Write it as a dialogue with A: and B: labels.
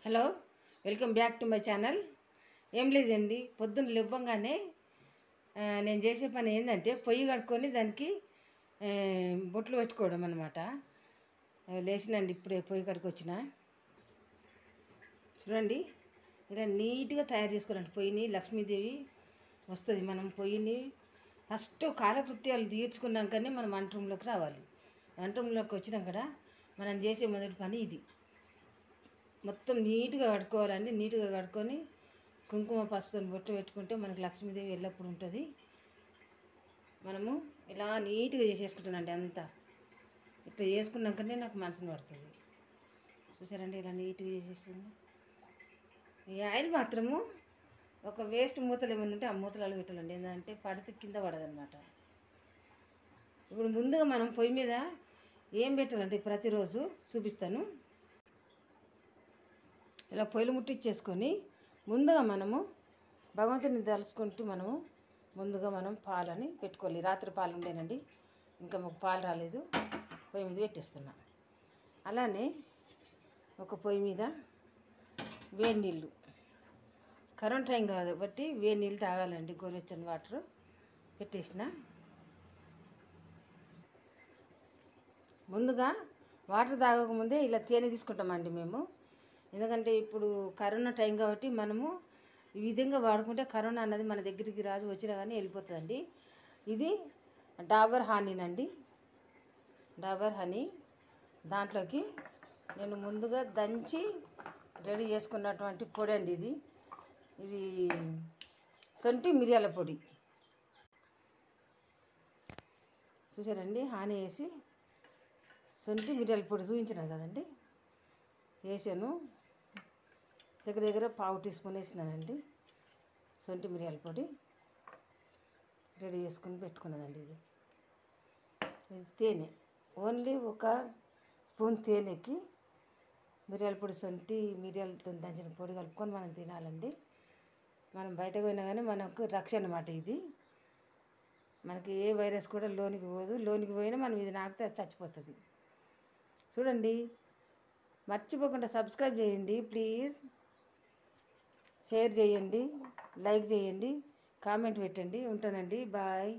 A: Hello, welcome back to my channel. ఏం లేదండి, పొద్దున్న లేవగానే నేను చేసే పని ఏంటంటే పొయ్యి కట్టుకొని దానికి బొట్లు పెట్టుకోవడం అనమాట. లేచినండి, ఇప్పుడే పొయ్యి కట్టుకొచ్చిన. చూడండి, ఇలా నీట్గా తయారు చేసుకోవాలండి పొయ్యిని. లక్ష్మీదేవి వస్తుంది. మనం పొయ్యిని ఫస్ట్ కాలకృత్యాలు తీర్చుకున్నాకనే మనం వంట రూమ్లోకి రావాలి. వంట రూమ్లోకి వచ్చినాక మనం చేసే మొదటి పని ఇది. మొత్తం నీట్గా కడుక్కోవాలండి. నీట్గా కడుక్కొని కుంకుమ పసుపుతో బొట్లు పెట్టుకుంటే మనకి లక్ష్మీదేవి ఎల్లప్పుడు ఉంటుంది. మనము ఇలా నీట్గా చేసేసుకుంటానండి. అంతా ఇట్లా చేసుకున్నాకనే నాకు మనసుని పడుతుంది. చూసారండి, ఇలా నీట్గా చేసేస్తుంది. ఈ ఆయిల్ మాత్రము ఒక వేస్ట్ మూతలు ఏమైనా ఉంటే ఆ మూతలలో పెట్టాలండి. ఏంటంటే పడితే కింద పడదనమాట. ఇప్పుడు ముందుగా మనం పొయ్యి మీద ఏం పెట్టాలంటే ప్రతిరోజు చూపిస్తాను. ఇలా పొయ్యిలు ముట్టించేసుకొని ముందుగా మనము భగవంతుని తలుచుకుంటూ ముందుగా మనం పాలని పెట్టుకోవాలి. రాత్రి పాలు ఉండేనండి, ఇంకా మాకు పాలు రాలేదు. పొయ్యి మీద పెట్టేస్తున్నా. అలానే ఒక పొయ్యి మీద వేడి నీళ్ళు, కరెంట్ టైం కాబట్టి వేడి నీళ్ళు తాగాలండి. గోరువెచ్చని వాటర్ పెట్టేసిన. ముందుగా వాటర్ తాగకముందే ఇలా తేనె తీసుకుంటామండి మేము. ఎందుకంటే ఇప్పుడు కరోనా టైం కాబట్టి మనము ఈ విధంగా వాడుకుంటే కరోనా అన్నది మన దగ్గరికి రాదు, వచ్చినా కానీ వెళ్ళిపోతుందండి. ఇది డాబర్ హనీనండి, డాబర్ హనీ. దాంట్లోకి నేను ముందుగా దంచి రెడీ చేసుకున్నటువంటి పొడి అండి ఇది. ఇది సొంటి మిరియాల పొడి. చూసారండి, హనీ వేసి సొంటి మిరియాల పొడి చూపించినాను కదండి, వేసాను. దగ్గర పావు టీ స్పూన్ వేసినానండి సొంటి మిరియాల పొడి. రెడీ చేసుకుని పెట్టుకున్నదండి. ఇది తేనె, ఓన్లీ ఒక స్పూన్ తేనెకి మిరియాల పొడి, సొంటి మిరియాలతో దంచిన పొడి కలుపుకొని మనం తినాలండి. మనం బయటకు పోయినా కానీ మనకు రక్ష అన్నమాట. ఇది మనకి ఏ వైరస్ కూడా లోనికి పోదు. లోనికి పోయినా మనం ఇది నాకితే చచ్చిపోతుంది. చూడండి, మర్చిపోకుండా సబ్స్క్రైబ్ చేయండి ప్లీజ్. షేర్ చేయండి, లైక్ చేయండి, కామెంట్ పెట్టండి. ఉంటానండి, బాయ్.